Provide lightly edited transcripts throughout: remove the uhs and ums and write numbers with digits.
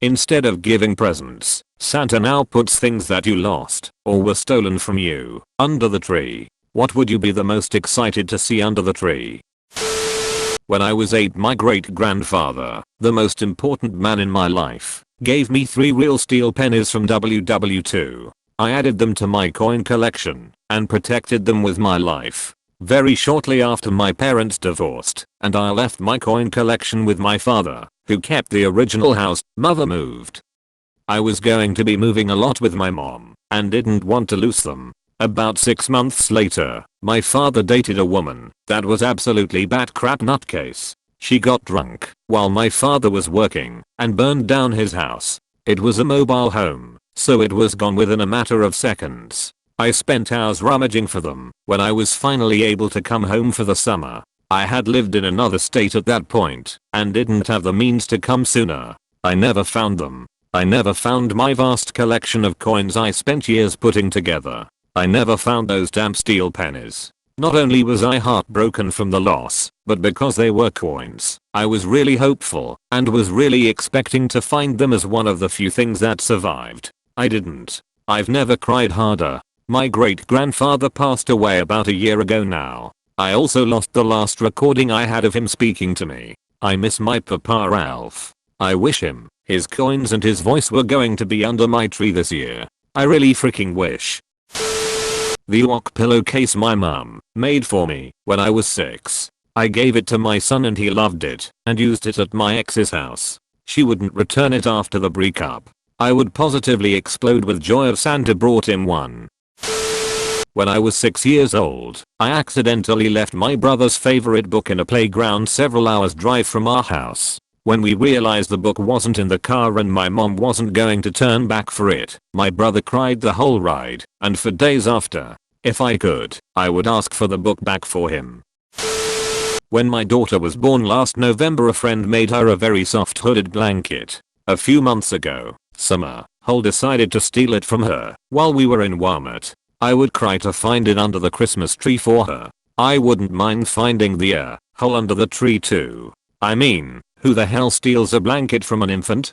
Instead of giving presents, Santa now puts things that you lost or were stolen from you under the tree. What would you be the most excited to see under the tree? When I was 8, my great-grandfather, the most important man in my life, gave me 3 real steel pennies from WW2. I added them to my coin collection and protected them with my life. Very shortly after my parents divorced, and I left my coin collection with my father, who kept the original house. Mother moved. I was going to be moving a lot with my mom and didn't want to lose them. About 6 months later, my father dated a woman that was absolutely bat-crap nutcase. She got drunk while my father was working and burned down his house. It was a mobile home, so it was gone within a matter of seconds. I spent hours rummaging for them when I was finally able to come home for the summer. I had lived in another state at that point and didn't have the means to come sooner. I never found them. I never found my vast collection of coins I spent years putting together. I never found those damn steel pennies. Not only was I heartbroken from the loss, but because they were coins, I was really hopeful and was really expecting to find them as one of the few things that survived. I didn't. I've never cried harder. My great-grandfather passed away about a year ago now. I also lost the last recording I had of him speaking to me. I miss my papa Ralph. I wish him, his coins and his voice were going to be under my tree this year. I really freaking wish. The Ewok pillowcase my mom made for me when I was 6. I gave it to my son and he loved it and used it at my ex's house. She wouldn't return it after the breakup. I would positively explode with joy if Santa brought him one. When I was 6 years old, I accidentally left my brother's favorite book in a playground several hours drive from our house. When we realized the book wasn't in the car and my mom wasn't going to turn back for it, my brother cried the whole ride, and for days after. If I could, I would ask for the book back for him. When my daughter was born last November, a friend made her a very soft hooded blanket. A few months ago, Summer Hole decided to steal it from her while we were in Walmart. I would cry to find it under the Christmas tree for her. I wouldn't mind finding the hole under the tree too. I mean, who the hell steals a blanket from an infant?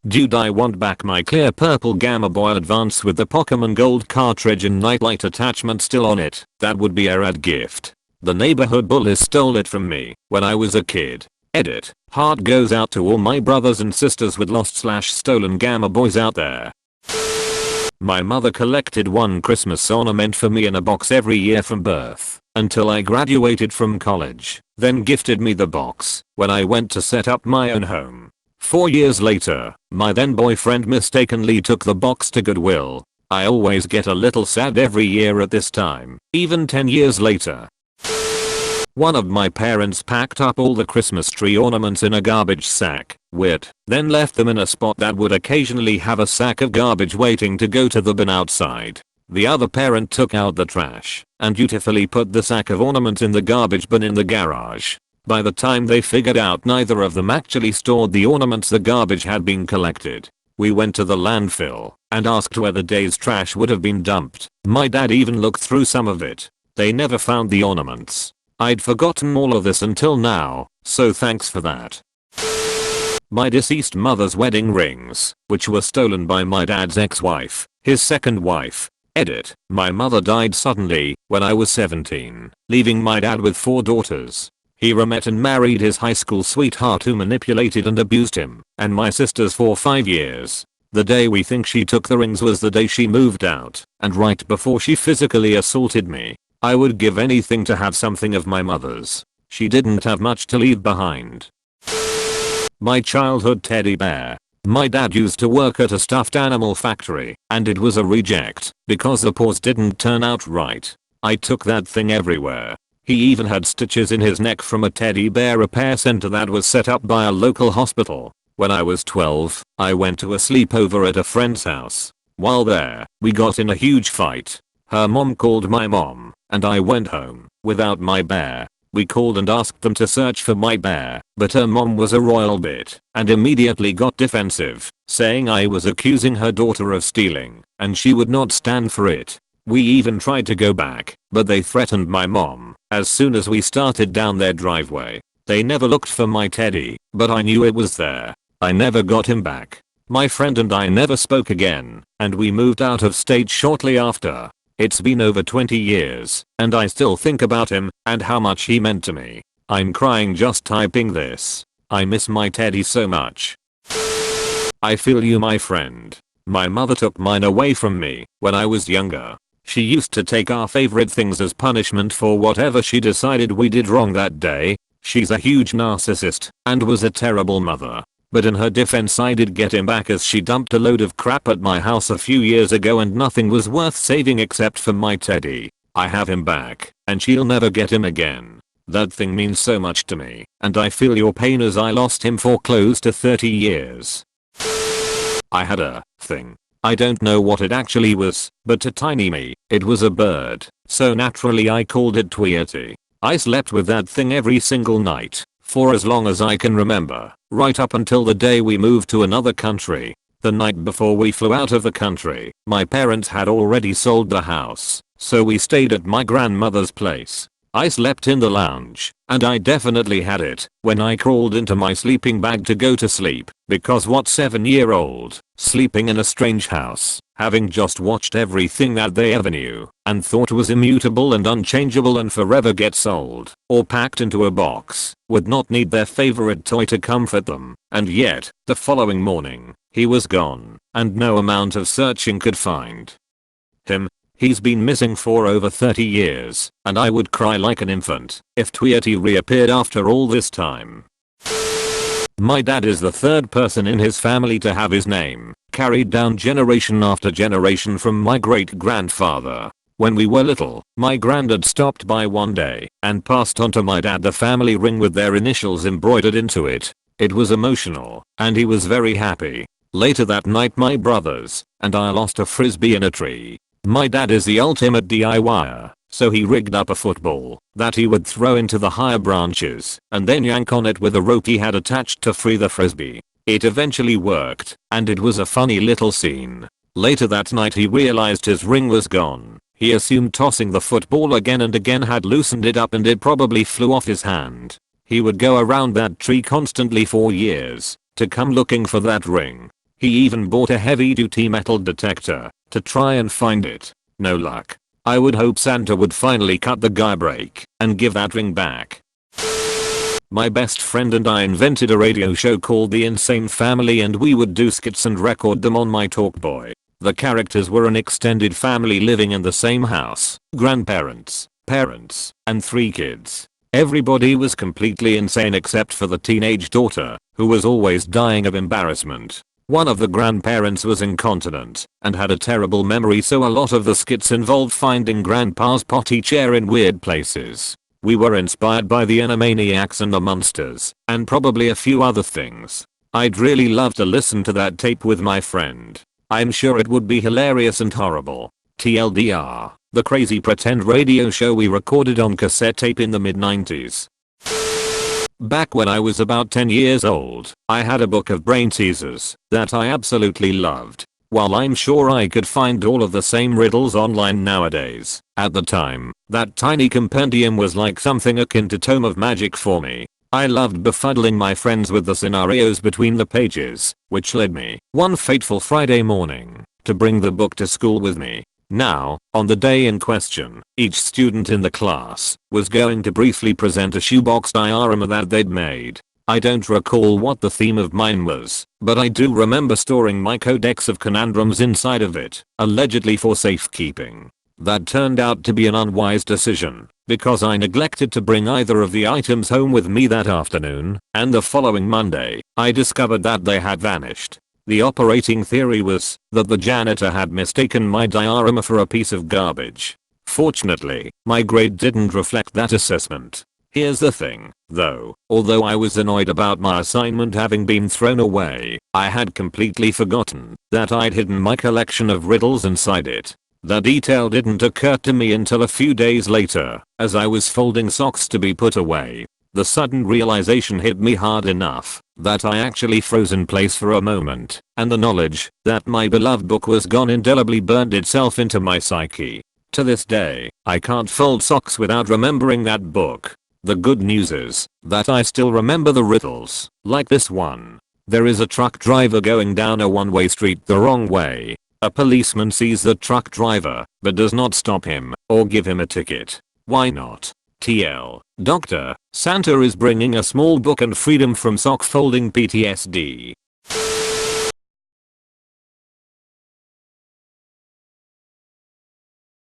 Dude, I want back my clear purple Gamma Boy Advance with the Pokemon Gold cartridge and nightlight attachment still on it. That would be a rad gift. The neighborhood bullies stole it from me when I was a kid. Edit. Heart goes out to all my brothers and sisters with lost/stolen Gamma Boys out there. My mother collected one Christmas ornament for me in a box every year from birth until I graduated from college, then gifted me the box when I went to set up my own home. 4 years later, my then boyfriend mistakenly took the box to Goodwill. I always get a little sad every year at this time, even 10 years later. One of my parents packed up all the Christmas tree ornaments in a garbage sack, then left them in a spot that would occasionally have a sack of garbage waiting to go to the bin outside. The other parent took out the trash and dutifully put the sack of ornaments in the garbage bin in the garage. By the time they figured out neither of them actually stored the ornaments, the garbage had been collected. We went to the landfill and asked where the day's trash would have been dumped. My dad even looked through some of it. They never found the ornaments. I'd forgotten all of this until now, so thanks for that. My deceased mother's wedding rings, which were stolen by my dad's ex-wife, his second wife. Edit. My mother died suddenly when I was 17, leaving my dad with 4 daughters. He remet and married his high school sweetheart who manipulated and abused him and my sisters for 5 years. The day we think she took the rings was the day she moved out, and right before she physically assaulted me. I would give anything to have something of my mother's. She didn't have much to leave behind. My childhood teddy bear. My dad used to work at a stuffed animal factory, and it was a reject because the paws didn't turn out right. I took that thing everywhere. He even had stitches in his neck from a teddy bear repair center that was set up by a local hospital. When I was 12, I went to a sleepover at a friend's house. While there, we got in a huge fight. Her mom called my mom, and I went home without my bear. We called and asked them to search for my bear, but her mom was a royal bit and immediately got defensive, saying I was accusing her daughter of stealing, and she would not stand for it. We even tried to go back, but they threatened my mom as soon as we started down their driveway. They never looked for my teddy, but I knew it was there. I never got him back. My friend and I never spoke again, and we moved out of state shortly after. It's been over 20 years, and I still think about him and how much he meant to me. I'm crying just typing this. I miss my teddy so much. I feel you, my friend. My mother took mine away from me when I was younger. She used to take our favorite things as punishment for whatever she decided we did wrong that day. She's a huge narcissist and was a terrible mother. But in her defense, I did get him back, as she dumped a load of crap at my house a few years ago and nothing was worth saving except for my teddy. I have him back, and she'll never get him again. That thing means so much to me, and I feel your pain as I lost him for close to 30 years. I had a thing. I don't know what it actually was, but to tiny me, it was a bird, so naturally I called it Tweety. I slept with that thing every single night, for as long as I can remember, right up until the day we moved to another country. The night before we flew out of the country, my parents had already sold the house, so we stayed at my grandmother's place. I slept in the lounge, and I definitely had it when I crawled into my sleeping bag to go to sleep, because what 7-year-old, sleeping in a strange house, having just watched everything that they ever knew, and thought was immutable and unchangeable and forever get sold, or packed into a box, would not need their favorite toy to comfort them, and yet, the following morning, he was gone, and no amount of searching could find him. He's been missing for over 30 years, and I would cry like an infant if Tweety reappeared after all this time. My dad is the third person in his family to have his name carried down generation after generation from my great-grandfather. When we were little, my granddad stopped by one day and passed on to my dad the family ring with their initials embroidered into it. It was emotional, and he was very happy. Later that night, my brothers and I lost a frisbee in a tree. My dad is the ultimate DIYer, so he rigged up a football that he would throw into the higher branches and then yank on it with a rope he had attached to free the frisbee. It eventually worked, and it was a funny little scene. Later that night he realized his ring was gone. He assumed tossing the football again and again had loosened it up and it probably flew off his hand. He would go around that tree constantly for years to come looking for that ring. He even bought a heavy-duty metal detector to try and find it. No luck. I would hope Santa would finally cut the guy break and give that ring back. My best friend and I invented a radio show called The Insane Family, and we would do skits and record them on my Talkboy. The characters were an extended family living in the same house, grandparents, parents, and 3 kids. Everybody was completely insane except for the teenage daughter, who was always dying of embarrassment. One of the grandparents was incontinent and had a terrible memory, so a lot of the skits involved finding grandpa's potty chair in weird places. We were inspired by the Animaniacs and the Munsters, and probably a few other things. I'd really love to listen to that tape with my friend. I'm sure it would be hilarious and horrible. TLDR, the crazy pretend radio show we recorded on cassette tape in the mid-90s. Back when I was about 10 years old, I had a book of brain teasers that I absolutely loved. While I'm sure I could find all of the same riddles online nowadays, at the time, that tiny compendium was like something akin to Tome of Magic for me. I loved befuddling my friends with the scenarios between the pages, which led me, one fateful Friday morning, to bring the book to school with me. Now, on the day in question, each student in the class was going to briefly present a shoebox diorama that they'd made. I don't recall what the theme of mine was, but I do remember storing my codex of conundrums inside of it, allegedly for safekeeping. That turned out to be an unwise decision, because I neglected to bring either of the items home with me that afternoon, and the following Monday, I discovered that they had vanished. The operating theory was that the janitor had mistaken my diorama for a piece of garbage. Fortunately, my grade didn't reflect that assessment. Here's the thing, though, although I was annoyed about my assignment having been thrown away, I had completely forgotten that I'd hidden my collection of riddles inside it. The detail didn't occur to me until a few days later, as I was folding socks to be put away. The sudden realization hit me hard enough that I actually froze in place for a moment, and the knowledge that my beloved book was gone indelibly burned itself into my psyche. To this day, I can't fold socks without remembering that book. The good news is that I still remember the riddles, like this one. There is a truck driver going down a one-way street the wrong way. A policeman sees the truck driver, but does not stop him or give him a ticket. Why not? TL. Doctor, Santa is bringing a small book and freedom from sock folding PTSD.